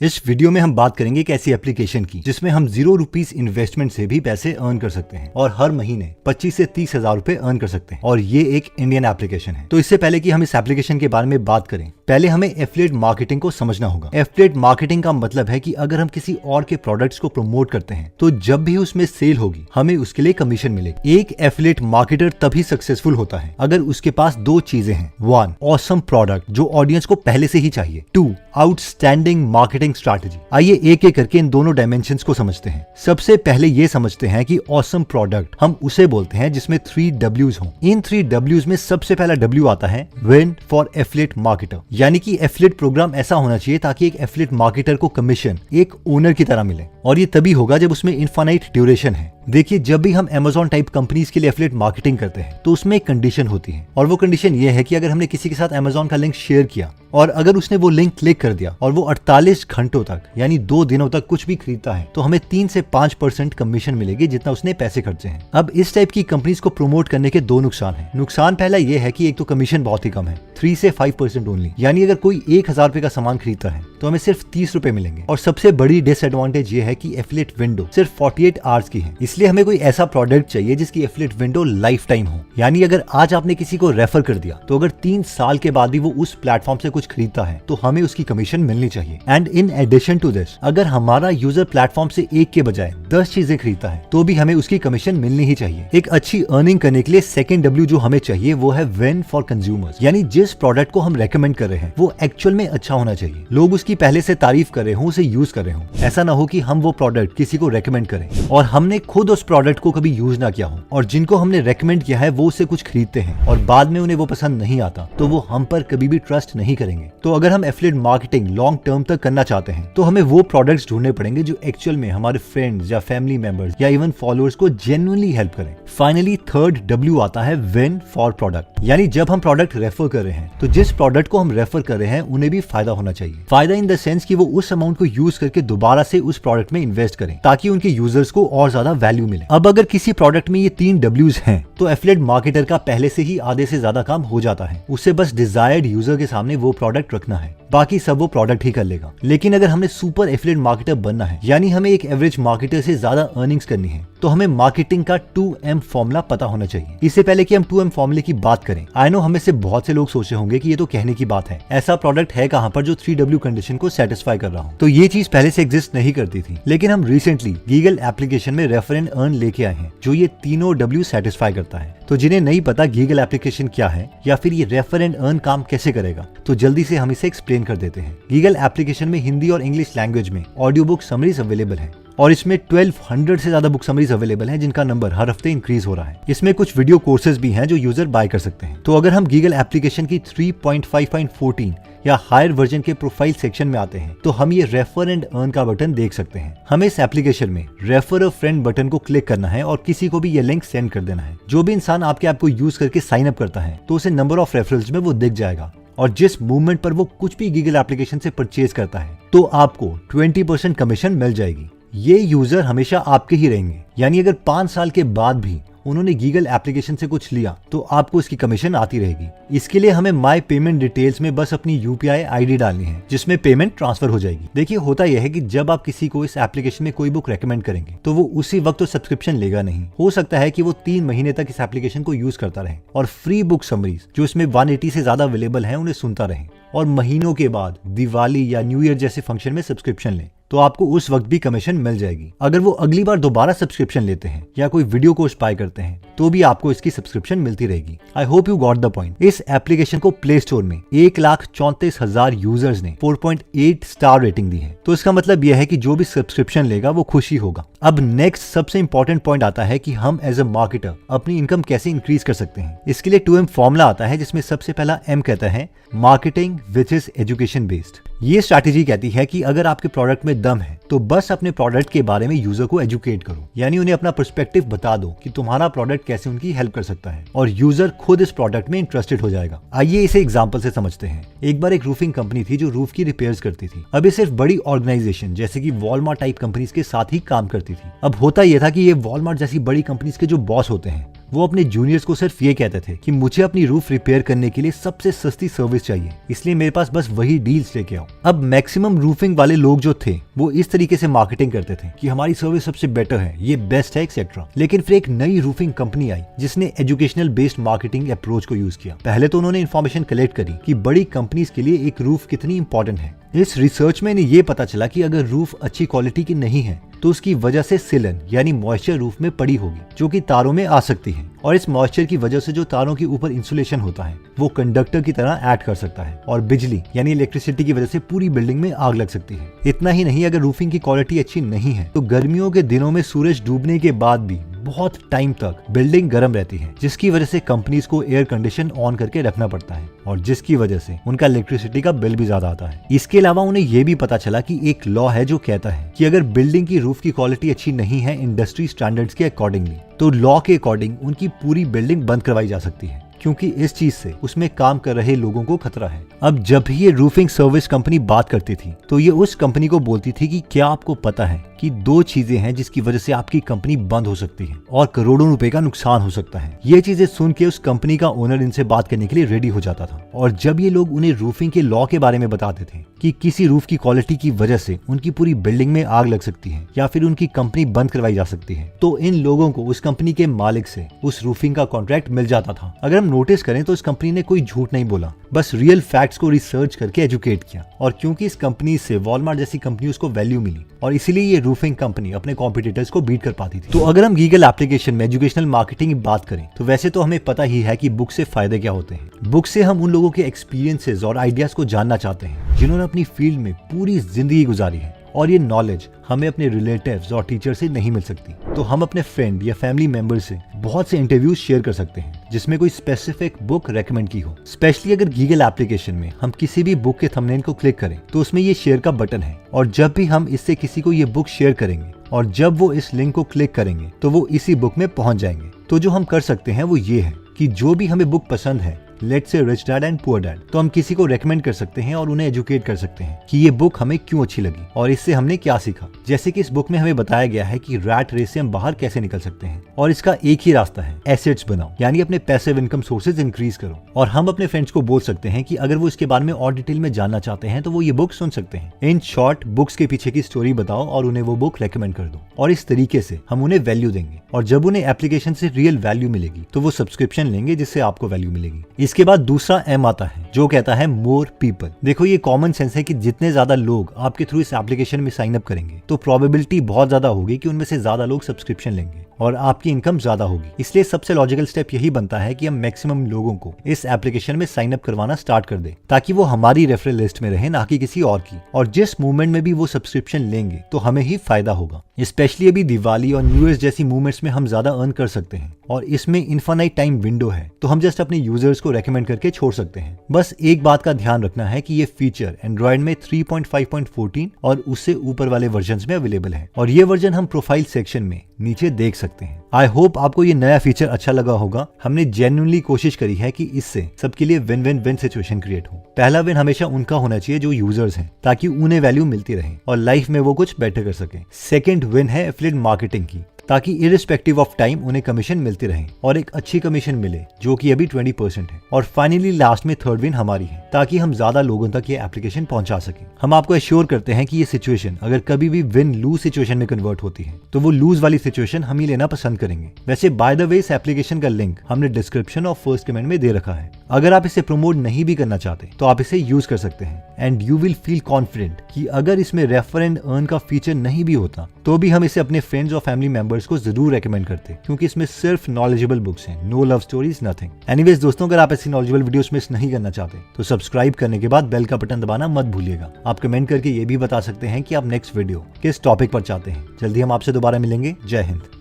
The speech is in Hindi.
इस वीडियो में हम बात करेंगे एक ऐसी एप्लीकेशन की जिसमें हम ₹0 इन्वेस्टमेंट से भी पैसे अर्न कर सकते हैं और हर महीने 25 से 30 हजार रुपए अर्न कर सकते हैं और ये एक इंडियन एप्लीकेशन है। तो इससे पहले कि हम इस एप्लीकेशन के बारे में बात करें, पहले हमें एफिलिएट मार्केटिंग को समझना होगा। एफिलिएट मार्केटिंग का मतलब है कि अगर हम किसी और के प्रोडक्ट्स को प्रमोट करते हैं तो जब भी उसमें सेल होगी हमें उसके लिए कमीशन मिलेगी। एक एफिलिएट मार्केटर तभी सक्सेसफुल होता है अगर उसके पास दो चीजें हैं। 1 ऑसम प्रोडक्ट जो ऑडियंस को पहले से ही चाहिए। 2 आउटस्टैंडिंग मार्केटिंग स्ट्रैटेजी। आइए एक एक करके इन दोनों डायमेंशंस को समझते हैं। सबसे पहले ये समझते हैं कि ऑसम प्रोडक्ट हम उसे बोलते हैं जिसमें 3 W's हों। इन 3 W's में सबसे पहला W आता है विन फॉर एफिलिएट मार्केटर, यानी कि एफिलिएट प्रोग्राम ऐसा होना चाहिए ताकि एक एफिलिएट मार्केटर को कमीशन एक ओनर की तरह मिले, और ये तभी होगा जब उसमें इनफाइनाइट ड्यूरेशन है। देखिए, जब भी हम Amazon टाइप कंपनीज के लिए एफिलिएट मार्केटिंग करते हैं तो उसमें एक कंडीशन होती है, और वो कंडीशन ये है कि अगर हमने किसी के साथ Amazon का लिंक शेयर किया और अगर उसने वो लिंक क्लिक कर दिया और वो 48 घंटों तक यानी 2 दिनों तक कुछ भी खरीदता है तो हमें 3 से 5% कमीशन मिलेगी जितना उसने पैसे खर्चे हैं। अब इस टाइप की कंपनीज को प्रमोट करने के 2 नुकसान हैं। नुकसान पहला ये है कि एक तो कमीशन बहुत ही कम है, 3 से 5% ओनली, यानी अगर कोई 1000 रुपए का सामान खरीदता है तो हमें सिर्फ 30 रुपए मिलेंगे। और सबसे बड़ी डिसएडवांटेज ये है कि एफिलिएट विंडो सिर्फ 48 आवर्स की है, इसलिए हमें कोई ऐसा प्रोडक्ट चाहिए जिसकी एफिलिएट विंडो लाइफ टाइम हो। यानी अगर आज आपने किसी को रेफर कर दिया तो अगर 3 साल के बाद भी वो उस प्लेटफॉर्म से कुछ खरीदता है तो हमें उसकी कमीशन मिलनी चाहिए। And in addition to this, अगर हमारा यूजर प्लेटफॉर्म से एक के बजाय 10 चीजें खरीदता है तो भी हमें उसकी कमीशन मिलनी ही चाहिए। एक अच्छी अर्निंग करने के लिए सेकंड W जो हमें चाहिए वो है विन फॉर कंज्यूमर्स, यानी जिस प्रोडक्ट को हम रेकमेंड कर रहे हैं वो एक्चुअल में अच्छा होना चाहिए, लोग उसकी पहले से तारीफ कर रहे हो, उसे यूज कर रहे हो। ऐसा ना हो कि हम वो प्रोडक्ट किसी को रेकमेंड करें और हमने खुद उस प्रोडक्ट को कभी यूज ना किया हो, और जिनको हमने रेकमेंड किया है वो उसे कुछ खरीदते हैं और बाद में उन्हें वो पसंद नहीं आता तो वो हम पर कभी भी ट्रस्ट नहीं करेंगे। तो अगर हम एफिलिएट मार्केटिंग लॉन्ग टर्म तक करना चाहते हैं तो हमें वो प्रोडक्ट्स ढूंढने पड़ेंगे जो एक्चुअल में हमारे फ्रेंड्स या फैमिली मेंबर्स या इवन फॉलोअर्स को जेन्युइनली हेल्प करें। फाइनली थर्ड W आता है विन फॉर प्रोडक्ट, यानी जब हम प्रोडक्ट रेफर कर रहे हैं तो जिस प्रोडक्ट को हम रेफर कर रहे हैं उन्हें भी फायदा होना चाहिए। फायदा इन द सेंस कि वो उस अमाउंट को यूज करके दोबारा से उस प्रोडक्ट में इन्वेस्ट करें ताकि उनके यूजर्स को और ज्यादा वैल्यू मिले। अब अगर किसी प्रोडक्ट में ये 3 W's हैं तो एफिलिएट मार्केटर का पहले से ही आधे से ज्यादा काम हो जाता है। उसे बस डिजायर्ड यूजर के सामने वो प्रोडक्ट रखना है, बाकी सब वो प्रोडक्ट ही कर लेगा। लेकिन अगर हमें सुपर एफिलिएट मार्केटर बनना है, यानी हमें एक एवरेज मार्केटर से ज्यादा अर्निंग्स करनी है, तो हमें मार्केटिंग का 2M फॉर्मूला पता होना चाहिए। इससे पहले कि हम 2M फॉर्मूले की बात करें, आई नो हमें से बहुत से लोग सोच रहे होंगे कि ये तो कहने की बात है, ऐसा प्रोडक्ट है कहां पर जो 3W कंडीशन को सेटिस्फाई कर रहा हो। तो ये चीज पहले से एग्जिस्ट नहीं करती थी, लेकिन हम रिसेंटली गीगल एप्लीकेशन में रेफर एंड अर्न लेके आए हैं जो ये तीनों W सेटिस्फाई करता है। तो जिन्हें नहीं पता गीगल एप्लीकेशन क्या है या फिर ये रेफर एंड अर्न काम कैसे करेगा, तो जल्दी से हम इसे एक्सप्लेन कर देते हैं। गीगल एप्लीकेशन में हिंदी और इंग्लिश लैंग्वेज में ऑडियो बुक समरीज अवेलेबल है और इसमें 1200 से ज्यादा बुक समरीज अवेलेबल हैं जिनका नंबर हर हफ्ते इंक्रीज हो रहा है। इसमें कुछ वीडियो कोर्सेज भी हैं जो यूजर बाय कर सकते हैं। तो अगर हम गीगल एप्लीकेशन की 3.5.14 या हायर वर्जन के प्रोफाइल सेक्शन में आते हैं तो हम ये रेफर एंड अर्न का बटन देख सकते हैं। हमें इस एप्लीकेशन में रेफर अ फ्रेंड बटन को क्लिक करना है और किसी को भी ये लिंक सेंड कर देना है। जो भी इंसान आपके ऐप को यूज करके साइन अप करता है तो उसे नंबर ऑफ रेफरल्स में वो दिख जाएगा, और जिस मूवमेंट पर वो कुछ भी गीगल एप्लीकेशन से परचेज करता है तो आपको 20% कमीशन मिल जाएगी। ये यूजर हमेशा आपके ही रहेंगे, यानी अगर 5 साल के बाद भी उन्होंने गीगल एप्लीकेशन से कुछ लिया तो आपको इसकी कमीशन आती रहेगी। इसके लिए हमें माय पेमेंट डिटेल्स में बस अपनी UPI ID डालनी है जिसमें पेमेंट ट्रांसफर हो जाएगी। देखिए, होता यह है कि जब आप किसी को इस एप्लीकेशन में कोई बुक रेकमेंड करेंगे तो वो उसी वक्त तो सब्सक्रिप्शन लेगा नहीं। हो सकता है कि वो 3 महीने तक इस एप्लीकेशन को यूज करता रहे और फ्री बुक समरीज जो इसमें 180 से ज्यादा अवेलेबल है उन्हें सुनता रहे, और महीनों के बाद दिवाली या न्यू ईयर जैसे फंक्शन में सब्सक्रिप्शन लें तो आपको उस वक्त भी कमीशन मिल जाएगी। अगर वो अगली बार दोबारा सब्सक्रिप्शन लेते हैं या कोई वीडियो कोर्स बाय करते हैं तो भी आपको इसकी सब्सक्रिप्शन मिलती रहेगी। I hope you got the point. इस एप्लीकेशन को प्ले स्टोर में 1,34,000 यूजर्स ने 4.8 स्टार रेटिंग दी है, तो इसका मतलब यह है कि जो भी सब्सक्रिप्शन लेगा वो खुश ही होगा। अब नेक्स्ट सबसे इंपॉर्टेंट पॉइंट आता है कि हम एज अ मार्केटर अपनी इनकम कैसे इंक्रीज कर सकते हैं। इसके लिए 2M फॉर्मूला आता है जिसमें सबसे पहला M कहता है marketing which is education based. ये स्ट्रैटेजी कहती है कि अगर आपके प्रोडक्ट में दम है तो बस अपने प्रोडक्ट के बारे में यूजर को एजुकेट करो, यानी उन्हें अपना पर्सपेक्टिव बता दो कि तुम्हारा प्रोडक्ट कैसे उनकी हेल्प कर सकता है, और यूजर खुद इस प्रोडक्ट में इंटरेस्टेड हो जाएगा। आइए इसे एग्जांपल से समझते हैं। एक बार एक रूफिंग कंपनी थी जो रूफ की रिपेयर्स करती थी। अब ये सिर्फ बड़ी ऑर्गेनाइजेशन जैसे कि वॉलमार्ट टाइप कंपनीज के साथ ही काम करती थी। अब होता यह था कि ये वॉलमार्ट जैसी बड़ी कंपनीज के जो बॉस होते हैं वो अपने जूनियर्स को सिर्फ ये कहते थे कि मुझे अपनी रूफ रिपेयर करने के लिए सबसे सस्ती सर्विस चाहिए, इसलिए मेरे पास बस वही डील्स लेके आओ। अब मैक्सिमम रूफिंग वाले लोग जो थे वो इस तरीके से मार्केटिंग करते थे कि हमारी सर्विस सबसे बेटर है, ये बेस्ट है एक्सेट्रा। लेकिन फिर एक नई रूफिंग कंपनी आई जिसने एजुकेशनल बेस्ड मार्केटिंग अप्रोच को यूज किया। पहले तो उन्होंने इन्फॉर्मेशन कलेक्ट करी कि बड़ी कंपनीज के लिए एक रूफ कितनी इंपॉर्टेंट है। इस रिसर्च में इन्हें ये पता चला कि अगर रूफ अच्छी क्वालिटी की नहीं है तो उसकी वजह से सिलन यानी मॉइस्चर रूफ में पड़ी होगी, जो कि तारों में आ सकती है, और इस मॉइस्चर की वजह से जो तारों के ऊपर इंसुलेशन होता है वो कंडक्टर की तरह एक्ट कर सकता है और बिजली यानी इलेक्ट्रिसिटी की वजह से पूरी बिल्डिंग में आग लग सकती है। इतना ही नहीं, अगर रूफिंग की क्वालिटी अच्छी नहीं है तो गर्मियों के दिनों में सूरज डूबने के बाद भी बहुत टाइम तक बिल्डिंग गर्म रहती है, जिसकी वजह से कंपनीज को एयर कंडीशन ऑन करके रखना पड़ता है और जिसकी वजह से उनका इलेक्ट्रिसिटी का बिल भी ज्यादा आता है। इसके अलावा उन्हें यह भी पता चला कि एक लॉ है जो कहता है कि अगर बिल्डिंग की रूफ की क्वालिटी अच्छी नहीं है इंडस्ट्री स्टैंडर्ड्स के अकॉर्डिंगली, तो लॉ के अकॉर्डिंग उनकी पूरी बिल्डिंग बंद करवाई जा सकती है, क्योंकि इस चीज से उसमें काम कर रहे लोगों को खतरा है। अब जब भी ये रूफिंग सर्विस कंपनी बात करती थी तो ये उस कंपनी को बोलती थी कि क्या आपको पता है कि 2 चीजें हैं जिसकी वजह से आपकी कंपनी बंद हो सकती है और करोड़ों रुपए का नुकसान हो सकता है। ये चीजें सुन के उस कंपनी का ओनर इनसे बात करने के लिए रेडी हो जाता था, और जब ये लोग उन्हें रूफिंग के लॉ के बारे में बताते थे कि किसी रूफ की क्वालिटी की वजह से उनकी पूरी बिल्डिंग में आग लग सकती है या फिर उनकी कंपनी बंद करवाई जा सकती है, तो इन लोगों को उस कंपनी के मालिक से उस रूफिंग का कॉन्ट्रैक्ट मिल जाता था। अगर हम नोटिस करें तो इस कंपनी ने कोई झूठ नहीं बोला, बस रियल फैक्ट्स को रिसर्च करके एजुकेट किया, और क्योंकि इस कंपनी से वॉलमार्ट जैसी कंपनी को वैल्यू मिली और इसीलिए ये रूफिंग कंपनी अपने कॉम्पिटिटर्स को बीट कर पाती थी। तो अगर हम गीगल एप्लीकेशन में एजुकेशनल मार्केटिंग की बात करें तो वैसे तो हमें पता ही है कि बुक से फायदे क्या होते हैं। बुक से हम उन लोगों के एक्सपीरियंसेस और आइडियाज को जानना चाहते हैं जिन्होंने अपनी फील्ड में पूरी जिंदगी गुजारी है, और ये नॉलेज हमें अपने रिलेटिव्स और टीचर से नहीं मिल सकती। तो हम अपने फ्रेंड या फैमिली मेंबर से बहुत से इंटरव्यूज शेयर कर सकते हैं जिसमें कोई स्पेसिफिक बुक रेकमेंड की हो। स्पेशली अगर गीगल एप्लीकेशन में हम किसी भी बुक के थंबनेल को क्लिक करें तो उसमें ये शेयर का बटन है, और जब भी हम इससे किसी को ये बुक शेयर करेंगे और जब वो इस लिंक को क्लिक करेंगे तो वो इसी बुक में पहुंच जाएंगे। तो जो हम कर सकते हैं वो ये है कि जो भी हमें बुक पसंद है, let's say rich dad and poor dad, तो हम किसी को रेकमेंड कर सकते हैं और उन्हें एजुकेट कर सकते हैं कि ये बुक हमें क्यों अच्छी लगी और इससे हमने क्या सीखा। जैसे कि इस बुक में हमें बताया गया है कि रैट रेस से हम बाहर कैसे निकल सकते हैं, और इसका एक ही रास्ता है, एसेट्स बनाओ, यानी अपने पैसिव इनकम सोर्सेज इंक्रीज करो। और हम अपने फ्रेंड्स को बोल सकते हैं कि अगर वो इसके बारे में और डिटेल में जानना चाहते हैं तो वो ये बुक सुन सकते हैं। इन शॉर्ट, बुक्स के पीछे की स्टोरी बताओ और उन्हें वो बुक रेकमेंड कर दो, और इस तरीके से हम उन्हें वैल्यू देंगे, और जब उन्हें एप्लीकेशन से रियल वैल्यू मिलेगी तो वो सब्सक्रिप्शन लेंगे जिससे आपको वैल्यू मिलेगी। इसके बाद दूसरा एम आता है जो कहता है मोर पीपल। देखो ये कॉमन सेंस है कि जितने ज्यादा लोग आपके थ्रू इस एप्लीकेशन में साइन अप करेंगे तो प्रोबेबिलिटी बहुत ज्यादा होगी कि उनमें से ज्यादा लोग सब्सक्रिप्शन लेंगे और आपकी इनकम ज्यादा होगी। इसलिए सबसे लॉजिकल स्टेप यही बनता है कि हम मैक्सिमम लोगों को इस एप्लीकेशन में साइन अप करवाना स्टार्ट कर दे, ताकि वो हमारी रेफरल लिस्ट में रहे, ना कि किसी और की। और जिस मूवमेंट में भी वो सब्सक्रिप्शन लेंगे तो हमें ही फायदा होगा। स्पेशली अभी दिवाली और न्यू ईयर जैसी मूवमेंट्स में हम ज्यादा अर्न कर सकते हैं, और इसमें इनफाइनाइट टाइम विंडो है, तो हम जस्ट अपने यूजर्स को रेकमेंड करके छोड़ सकते हैं। बस एक बात का ध्यान रखना है कि ये फीचर एंड्रॉइड में 3.5.14 और उससे ऊपर वाले वर्जन्स में अवेलेबल है, और ये वर्जन हम प्रोफाइल सेक्शन में नीचे देख सकते हैं। आई होप आपको ये नया फीचर अच्छा लगा होगा। हमने जेन्युइनली कोशिश करी है कि इससे सबके लिए win win win situation create हो। पहला विन हमेशा उनका होना चाहिए जो यूजर्स हैं, ताकि उन्हें वैल्यू मिलती रहे और लाइफ में वो कुछ बेटर कर सके। सेकंड विन है एफिलिएट मार्केटिंग की, ताकि इरिस्पेक्टिव ऑफ टाइम उन्हें कमीशन मिलती रहे और एक अच्छी कमीशन मिले जो कि अभी 20% है। और फाइनली लास्ट में थर्ड विन हमारी है, ताकि हम ज्यादा लोगों तक ये एप्लीकेशन पहुंचा सकें। हम आपको एश्योर करते हैं कि ये सिचुएशन अगर कभी भी विन लूज सिचुएशन में कन्वर्ट होती है तो वो लूज वाली सिचुएशन हम ही लेना पसंद करेंगे। वैसे बाय द वे इस एप्लीकेशन का लिंक हमने डिस्क्रिप्शन और फर्स्ट कमेंट में दे रखा है। अगर आप इसे प्रमोट नहीं भी करना चाहते तो आप इसे यूज कर सकते हैं, and you will feel confident कि अगर इसमें रेफर एंड अर्न का फीचर नहीं भी होता तो भी हम इसे अपने फ्रेंड्स और फैमिली मेंबर्स को जरूर रेकमेंड करते, क्योंकि इसमें सिर्फ नॉलेजेबल बुक्स हैं, no love stories, nothing. Anyways दोस्तों, अगर आप ऐसी नॉलेजेबल वीडियोस मिस नहीं करना चाहते तो सब्सक्राइब करने के बाद बेल का बटन दबाना मत भूलिएगा। आप कमेंट करके ये भी बता सकते हैं कि आप नेक्स्ट वीडियो किस टॉपिक पर चाहते हैं। जल्दी हम आपसे दोबारा मिलेंगे। जय हिंद।